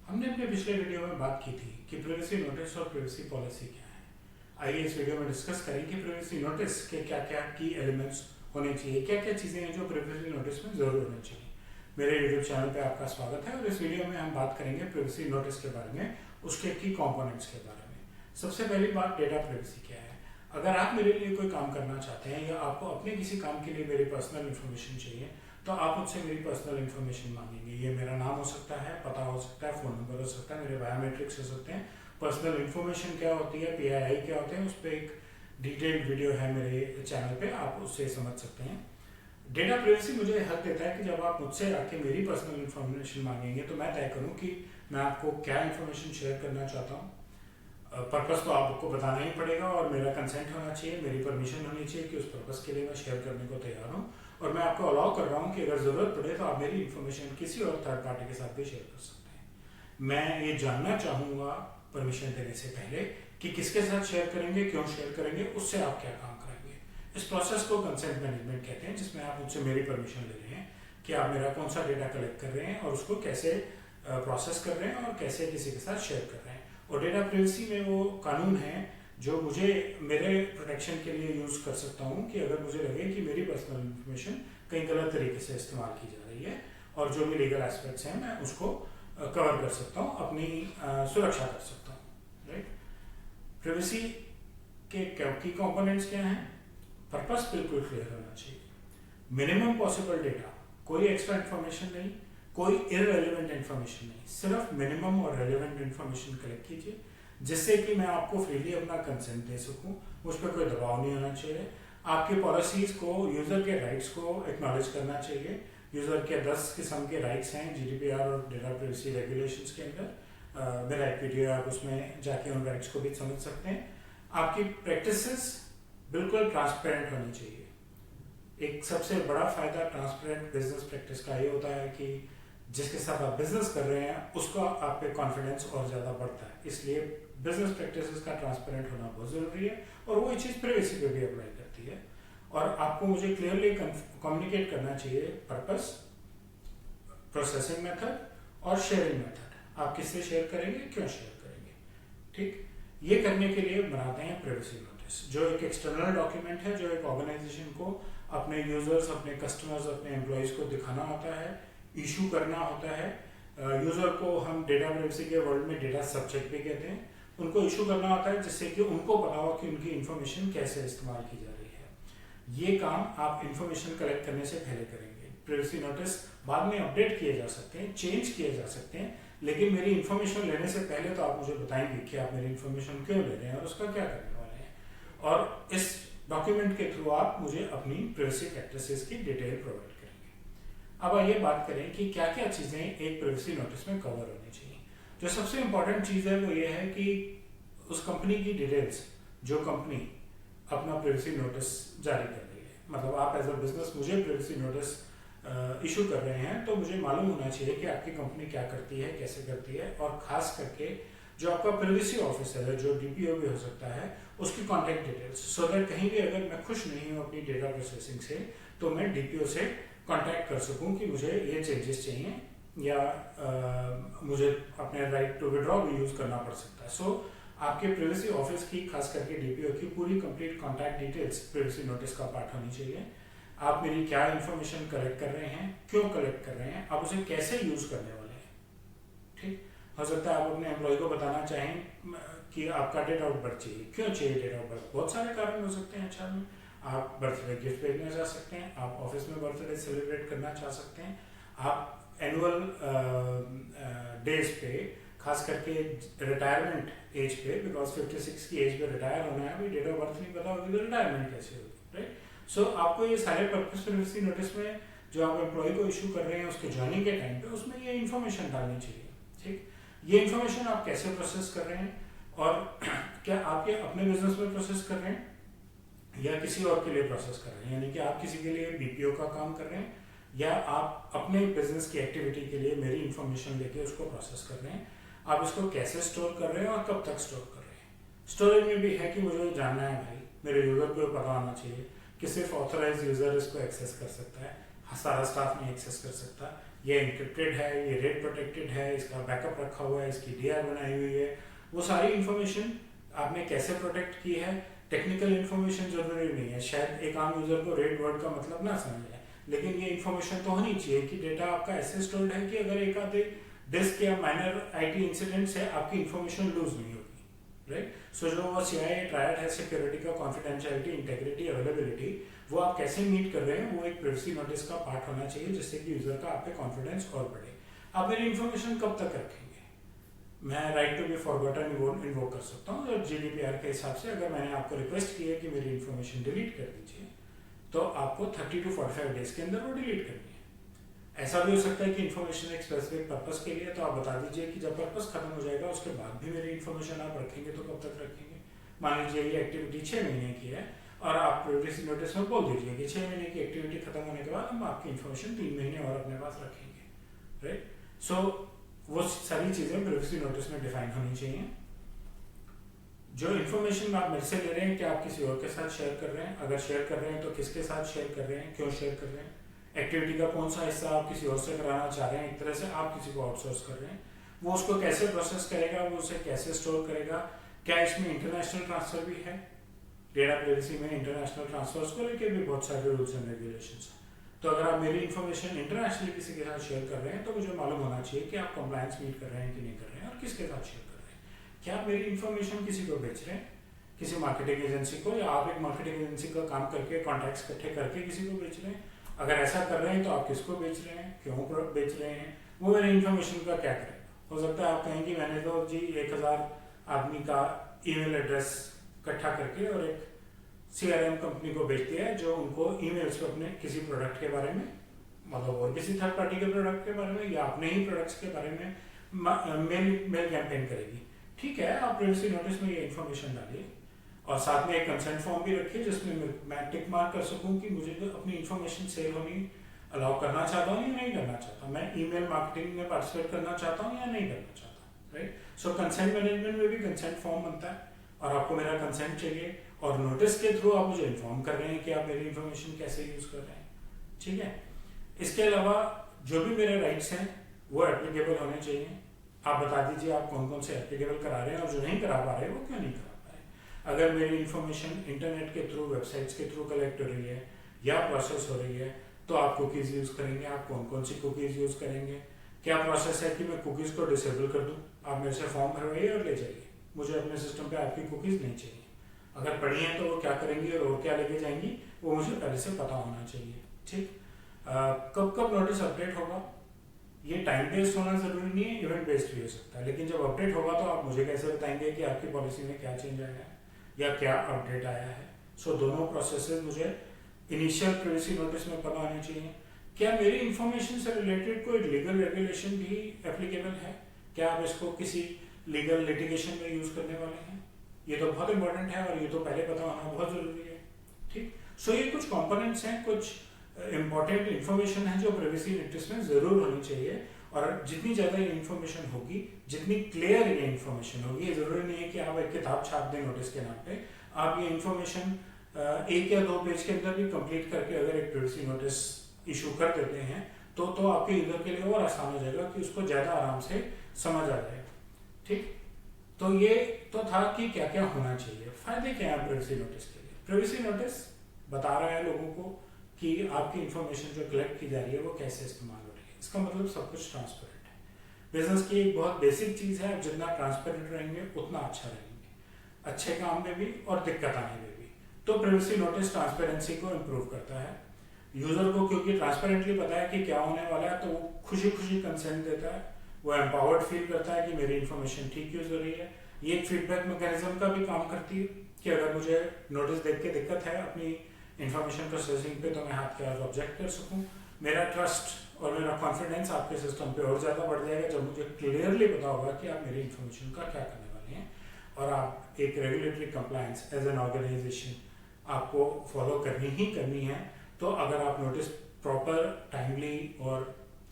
हमने अपने पिछले वीडियो में बात की थी कि प्राइवेसी नोटिस और प्राइवेसी पॉलिसी क्या है। आइए इस वीडियो में डिस्कस करें कि प्राइवेसी नोटिस के क्या क्या की एलिमेंट्स होने चाहिए, क्या क्या चीज़ें हैं जो प्राइवेसी नोटिस में ज़रूर होनी चाहिए। मेरे यूट्यूब चैनल पे आपका स्वागत है और इस वीडियो में हम बात करेंगे प्राइवेसी नोटिस के बारे में, उसके की कंपोनेंट्स के बारे में। सबसे पहली बात, डेटा प्राइवेसी क्या है। अगर आप मेरे लिए कोई काम करना चाहते हैं या आपको अपने किसी काम के लिए मेरी पर्सनल इन्फॉर्मेशन चाहिए तो आप मुझसे मेरी पर्सनल इन्फॉर्मेशन मांगेंगे। ये मेरा नाम हो सकता है, पता हो सकता है, फ़ोन नंबर हो सकता है, मेरे बायोमेट्रिक्स हो सकते हैं। पर्सनल इन्फॉर्मेशन क्या होती है, PII क्या होते हैं, उस पर एक डिटेल्ड वीडियो है मेरे चैनल पे, आप उससे समझ सकते हैं। डेटा प्राइवेसी मुझे हक देता है कि जब आप मुझसे आके मेरी पर्सनल इन्फॉर्मेशन मांगेंगे तो मैं तय करूँ कि मैं आपको क्या इन्फॉर्मेशन शेयर करना चाहता हूँ। पर्पस तो आपको बताना ही पड़ेगा और मेरा कंसेंट होना चाहिए, मेरी परमिशन होनी चाहिए कि उस पर्पस के लिए मैं शेयर करने को तैयार हूँ। और मैं आपको अलाउ कर रहा हूँ कि अगर ज़रूरत पड़े तो आप मेरी इन्फॉर्मेशन किसी और थर्ड पार्टी के साथ भी शेयर कर सकते हैं। मैं ये जानना चाहूँगा परमिशन देने से पहले कि किसके साथ शेयर करेंगे, क्यों शेयर करेंगे, उससे आप क्या काम करेंगे। इस प्रोसेस को कंसेंट मैनेजमेंट कहते हैं, जिसमें आप मुझसे मेरी परमिशन ले रहे हैं कि आप मेरा कौन सा डेटा कलेक्ट कर रहे हैं और उसको कैसे प्रोसेस कर रहे हैं और कैसे किसी के साथ शेयर कर रहे हैं। और डेटा प्राइवेसी में वो कानून है जो मुझे मेरे प्रोटेक्शन के लिए यूज़ कर सकता हूँ कि अगर मुझे लगे कि मेरी पर्सनल इन्फॉर्मेशन कहीं गलत तरीके से इस्तेमाल की जा रही है और जो भी लीगल एस्पेक्ट्स हैं मैं उसको कवर कर सकता हूँ, अपनी सुरक्षा कर सकता हूँ। राइट। प्राइवेसी के की कंपोनेंट्स क्या हैं। पर्पस बिल्कुल क्लियर होना चाहिए। मिनिमम पॉसिबल डेटा, कोई एक्स्ट्रा इन्फॉर्मेशन नहीं, कोई इररेलेवेंट इन्फॉर्मेशन नहीं, सिर्फ मिनिमम और रेलेवेंट इन्फॉर्मेशन कलेक्ट कीजिए जिससे कि मैं आपको फ्रीली अपना कंसेंट दे सकूं। मुझ पर कोई दबाव नहीं होना चाहिए। आपकी पॉलिसीज को, यूजर के राइट्स को एक्नॉलेज करना चाहिए। यूजर के 10 किस्म के राइट्स हैं GDPR और डेटा प्राइवेसी रेगुलेशंस के अंदर। मेरा एक वीडियो है, आप उसमें जाके उन राइट्स को भी समझ सकते हैं। आपकी प्रैक्टिसेस बिल्कुल ट्रांसपेरेंट होनी चाहिए। एक सबसे बड़ा फायदा ट्रांसपेरेंट बिजनेस प्रैक्टिस का ये होता है कि जिसके साथ आप बिजनेस कर रहे हैं उसका आप पे कॉन्फिडेंस और ज़्यादा बढ़ता है। इसलिए बिजनेस प्रैक्टिसेस का ट्रांसपेरेंट होना बहुत ज़रूरी है और वो चीज़ प्राइवेसी पे भी अप्लाई करती है। और आपको मुझे क्लियरली कम्युनिकेट करना चाहिए पर्पस, प्रोसेसिंग मेथड और शेयरिंग मेथड। आप किससे शेयर करेंगे, क्यों शेयर करेंगे। ठीक, ये करने के लिए बनाते हैं प्राइवेसी नोटिस, जो एक एक्सटर्नल डॉक्यूमेंट है जो एक ऑर्गेनाइजेशन को अपने यूजर्स, अपने कस्टमर्स, अपने एम्प्लॉयज़ को दिखाना होता है, इशू करना होता है। यूज़र को हम डेटा प्राइवेसी के वर्ल्ड में डेटा सब्जेक्ट भी कहते हैं। उनको इशू करना होता है जिससे कि उनको पता हो कि उनकी इन्फॉर्मेशन कैसे इस्तेमाल की जा रही है। ये काम आप इन्फॉर्मेशन कलेक्ट करने से पहले करेंगे। प्राइवेसी नोटिस बाद में अपडेट किए जा सकते हैं, चेंज किए जा सकते हैं, लेकिन मेरी इन्फॉर्मेशन लेने से पहले तो आप मुझे बताएंगे कि आप मेरी इन्फॉर्मेशन क्यों ले रहे हैं और उसका क्या करने वाले हैं। और इस डॉक्यूमेंट के थ्रू आप मुझे अपनी प्राइवेसी प्रैक्टिसेस की डिटेल प्रोवाइड करेंगे। अब आइए बात करें कि क्या क्या चीज़ें एक प्राइवेसी नोटिस में कवर होनी चाहिए। जो सबसे इंपॉर्टेंट चीज़ है वो ये है कि उस कंपनी की डिटेल्स जो कंपनी अपना प्राइवेसी नोटिस जारी कर रही है, मतलब आप एज अ बिजनेस मुझे प्राइवेसी नोटिस इशू कर रहे हैं तो मुझे मालूम होना चाहिए कि आपकी कंपनी क्या करती है, कैसे करती है, और खास करके जो आपका प्राइवेसी ऑफिसर है, जो DPO भी हो सकता है, उसकी कॉन्टैक्ट डिटेल्स, सो दैट कहीं भी अगर मैं खुश नहीं हूँ अपनी डेटा प्रोसेसिंग से तो मैं DPO से कांटेक्ट कर सकूं कि मुझे ये चेंजेस चाहिए या मुझे अपने राइट टू विड्रॉ भी यूज़ करना पड़ सकता है। सो आपके प्राइवेसी ऑफिस की, खास करके DPO की पूरी complete contact details privacy notice का पार्ट होनी चाहिए। आप मेरी क्या इन्फॉर्मेशन कलेक्ट कर रहे हैं, क्यों कलेक्ट कर रहे हैं, आप उसे कैसे यूज़ करने वाले हैं। ठीक, हो सकता है आप अपने एम्प्लॉय को बताना चाहें कि आपका डेट ऑफ बर्थ चाहिए। क्यों चाहिए डेट ऑफ बर्थ, बहुत सारे कारण हो सकते हैं। अच्छा में आप बर्थडे गिफ्ट भेजना चाह सकते हैं, आप ऑफिस में बर्थडे सेलिब्रेट करना चाह सकते हैं, आप एनुअल डेज पे, खास करके रिटायरमेंट एज पे, बिकॉज 56 की एज पे रिटायर होना है, अभी डेट ऑफ बर्थ नहीं पता होगी तो रिटायरमेंट कैसे होगी। राइट। सो आपको ये सारे पर्पस प्राइवेसी नोटिस में जो आप एम्प्लॉय को इशू कर रहे हैं उसके ज्वाइनिंग के टाइम पे उसमें ये इन्फॉर्मेशन डालनी चाहिए। ठीक, ये इन्फॉर्मेशन आप कैसे प्रोसेस कर रहे हैं और क्या आप ये अपने बिजनेस में प्रोसेस कर रहे हैं या किसी और के लिए प्रोसेस कर रहे हैं, यानी कि आप किसी के लिए BPO का काम कर रहे हैं या आप अपने बिजनेस की एक्टिविटी के लिए मेरी इंफॉर्मेशन लेके उसको प्रोसेस कर रहे हैं। आप इसको कैसे स्टोर कर रहे हैं और कब तक स्टोर कर रहे हैं। स्टोरेज में भी है कि मुझे जानना है भाई, मेरे यूजर को पता होना चाहिए कि सिर्फ ऑथराइज यूजर इसको एक्सेस कर सकता है, सारा स्टाफ नहीं एक्सेस कर सकता। ये एन्क्रिप्टेड है, ये रेट प्रोटेक्टेड है, इसका बैकअप रखा हुआ है, इसकी डीआर बनाई हुई है, वो सारी इन्फॉर्मेशन आपने कैसे प्रोटेक्ट की है। टेक्निकल इन्फॉर्मेशन जरूरी नहीं है, शायद एक आम यूजर को रेट वर्ड का मतलब ना समझ आए, लेकिन ये इन्फॉर्मेशन तो होनी चाहिए कि डेटा आपका ऐसे स्टोर्ड है कि अगर एक आधे डिस्क या माइनर आईटी इंसिडेंट्स है, आपकी इन्फॉर्मेशन लूज नहीं होगी, राइट। सो जो वो सीआईए ट्रायड है, सिक्योरिटी का कॉन्फिडेंशियलिटी, इंटेग्रिटी, अवेलेबिलिटी, वो आप कैसे मीट कर रहे हैं, वो एक प्राइवेसी नोटिस का पार्ट होना चाहिए, जिससे कि यूजर का आप पे कॉन्फिडेंस और बढ़े। आप मेरी इन्फॉर्मेशन कब तक रखेंगे? मैं right to be forgotten invoke कर सकता हूँ, और जीडीपीआर के हिसाब से अगर मैंने आपको रिक्वेस्ट की है कि मेरी इन्फॉर्मेशन डिलीट कर दीजिए, तो आपको 30 to 45 डेज के अंदर वो डिलीट करनी है। ऐसा भी हो सकता है कि इन्फॉर्मेशन एक स्पेसिफिक पर्पस के लिए, तो आप बता दीजिए कि जब पर्पस खत्म हो जाएगा उसके बाद भी मेरी इन्फॉर्मेशन आप रखेंगे, तो कब तक रखेंगे। मान लीजिए ये एक्टिविटी 6 महीने की है, और आप प्राइवेसी नोटिस में बोल दीजिए कि 6 महीने की एक्टिविटी खत्म होने के बाद हम आपकी इन्फॉर्मेशन 3 महीने और अपने पास रखेंगे, राइट। सो वो सारी चीजें प्राइवेसी नोटिस में डिफाइन होनी चाहिए। जो इन्फॉर्मेशन आप मेरे से ले रहे हैं, क्या आप किसी और के साथ शेयर कर रहे हैं? अगर शेयर कर रहे हैं तो किसके साथ शेयर कर रहे हैं, क्यों शेयर कर रहे हैं? एक्टिविटी का कौन सा हिस्सा आप किसी और से कराना चाह रहे हैं, एक तरह से आप किसी को आउटसोर्स कर रहे हैं, वो उसको कैसे प्रोसेस करेगा, वो उसे कैसे स्टोर करेगा, क्या इसमें इंटरनेशनल ट्रांसफर भी है? डेटा प्राइवेसी में इंटरनेशनल ट्रांसफर्स को लेकर भी बहुत सारे रूल्स एंड रेगुलेशंस हैं। तो अगर आप मेरी इन्फॉर्मेशन इंटरनेशनली किसी के साथ शेयर कर रहे हैं, तो मुझे मालूम होना चाहिए कि आप कंप्लायंस मीट कर रहे हैं कि नहीं कर रहे हैं, और किसके साथ शेयर कर रहे हैं। क्या आप मेरी इन्फॉर्मेशन किसी को बेच रहे हैं, किसी मार्केटिंग एजेंसी को, या आप एक मार्केटिंग एजेंसी का काम करके कॉन्टैक्ट्स इकट्ठे करके किसी को बेच रहे हैं? अगर ऐसा कर रहे हैं तो आप किसको बेच रहे हैं, क्यों बेच रहे हैं, वो मेरी इन्फॉर्मेशन का क्या करेगा? हो सकता है आप कहें कि मैंने तो जी 1000 आदमी का ईमेल एड्रेस इकट्ठा करके और एक सीआरएम कंपनी को बेच दिया है, जो उनको ईमेल्स पे अपने किसी प्रोडक्ट के बारे में, मतलब और किसी थर्ड पार्टी के प्रोडक्ट के बारे में या अपने ही प्रोडक्ट्स के बारे में मेल कैंपेन करेगी। ठीक है, आप प्राइवेसी नोटिस में ये इन्फॉर्मेशन डालिए, और साथ में एक कंसेंट फॉर्म भी रखिए जिसमें मैं टिक मार्क कर सकूं कि मुझे तो अपनी इन्फॉर्मेशन शेयर होनी अलाउ करना चाहता हूँ या नहीं करना चाहता, मैं ईमेल मार्केटिंग में पार्टिसिपेट करना चाहता हूँ या नहीं करना चाहता, राइट। सो कंसेंट मैनेजमेंट में भी कंसेंट फॉर्म बनता है, और आपको मेरा कंसेंट चाहिए, और नोटिस के थ्रू आप मुझे इन्फॉर्म कर रहे हैं कि आप मेरी इन्फॉर्मेशन कैसे यूज कर रहे हैं, ठीक है। इसके अलावा जो भी मेरे राइट्स हैं वो एप्लीकेबल होने चाहिए। आप बता दीजिए आप कौन कौन से एप्लीकेबल करा रहे हैं, और जो नहीं करा पा रहे हैं वो क्यों नहीं करा पा रहे। अगर मेरी इन्फॉर्मेशन इंटरनेट के थ्रू, वेबसाइट्स के थ्रू कलेक्ट हो रही है या प्रोसेस हो रही है, तो आप कुकीज़ यूज़ करेंगे। आप कौन कौन सी कुकीज़ यूज़ करेंगे? क्या प्रोसेस है कि मैं कुकीज़ को डिसेबल कर दूं? आप मेरे से फॉर्म भरवाइए और ले जाइए, मुझे अपने सिस्टम पे आपकी कुकीज़ नहीं चाहिए। अगर पढ़ी हैं तो वो क्या करेंगी और क्या लेके जाएंगी, वो मुझे पहले से पता होना चाहिए, ठीक। कब कब नोटिस अपडेट होगा, ये टाइम बेस्ड होना जरूरी नहीं है, इवेंट बेस्ड भी हो सकता है, लेकिन जब अपडेट होगा तो आप मुझे कैसे बताएंगे कि आपकी पॉलिसी में क्या चेंज आया है या क्या अपडेट आया है। सो दोनों प्रोसेसेस मुझे इनिशियल प्राइवेसी नोटिस में पता होनी चाहिए। क्या मेरी इंफॉर्मेशन से रिलेटेड कोई लीगल रेगुलेशन भी एप्लीकेबल है? क्या आप इसको किसी लीगल लिटिगेशन में यूज करने वाले हैं? ये तो बहुत इंपॉर्टेंट है, और ये तो पहले पता होना बहुत जरूरी है, ठीक। सो ये कुछ कंपोनेंट्स हैं, कुछ इंपॉर्टेंट इन्फॉर्मेशन है जो प्राइवेसी नोटिस में जरूर होनी चाहिए। और जितनी ज्यादा ये इन्फॉर्मेशन होगी, जितनी क्लियर ये इन्फॉर्मेशन होगी, ये जरूरी नहीं है कि आप एक किताब छाप दें नोटिस के नाम पे। आप ये इन्फॉर्मेशन 1 या 2 पेज के अंदर भी कंप्लीट करके अगर एक प्राइवेसी नोटिस इशू कर देते हैं, तो आपके यूजर के लिए और आसान हो जाएगा कि उसको ज्यादा आराम से समझ आ जाएगा, ठीक। तो ये तो था कि क्या क्या होना चाहिए, फायदे क्या है प्राइवेसी नोटिस के लिए। प्राइवेसी नोटिस बता रहा है लोगों को कि आपकी इंफॉर्मेशन जो कलेक्ट की जा रही है वो कैसे इस्तेमाल हो रही है। इसका मतलब सब कुछ ट्रांसपेरेंट है। बिजनेस की एक बहुत बेसिक चीज है, जितना ट्रांसपेरेंट रहेंगे उतना अच्छा रहेंगे, अच्छे काम में भी और दिक्कत आने में भी। तो प्राइवेसी नोटिस ट्रांसपेरेंसी को इम्प्रूव करता है। यूजर को क्योंकि ट्रांसपेरेंटली पता है कि क्या होने वाला है, तो वो खुशी खुशी कंसेंट देता है, वो एम्पावर्ड फील करता है कि मेरी इन्फॉर्मेशन ठीक यूज हो रही है। ये एक फीडबैक मैकेनिज्म का भी काम करती है कि अगर मुझे नोटिस देख के दिक्कत है अपनी इन्फॉर्मेशन प्रोसेसिंग पे, तो मैं हाथ के हाथ ऑब्जेक्ट कर सकूं। मेरा ट्रस्ट और मेरा कॉन्फिडेंस आपके सिस्टम पे और ज़्यादा बढ़ जाएगा जब मुझे क्लियरली पता होगा कि आप मेरी इन्फॉर्मेशन का क्या करने वाले हैं, और आप एक regulatory compliance as an organization आपको फॉलो करनी ही करनी है। तो अगर आप नोटिस प्रॉपर, टाइमली और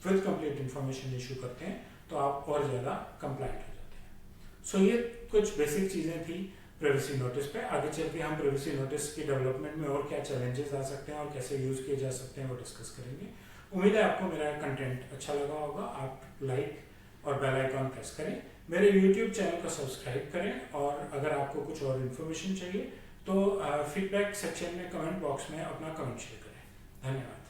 विद कंप्लीट इन्फॉर्मेशन इशू करते हैं, तो आप और ज़्यादा कंप्लायंट हो जाते हैं। सो ये कुछ बेसिक चीज़ें थी प्राइवेसी नोटिस पे। आगे चल के हम प्राइवेसी नोटिस की डेवलपमेंट में और क्या चैलेंजेस आ सकते हैं और कैसे यूज किए जा सकते हैं वो डिस्कस करेंगे। उम्मीद है आपको मेरा कंटेंट अच्छा लगा होगा। आप लाइक और बेल आइकॉन प्रेस करें, मेरे यूट्यूब चैनल को सब्सक्राइब करें, और अगर आपको कुछ और इन्फॉर्मेशन चाहिए तो फीडबैक सेक्शन में कमेंट बॉक्स में अपना कमेंट शेयर करें। धन्यवाद।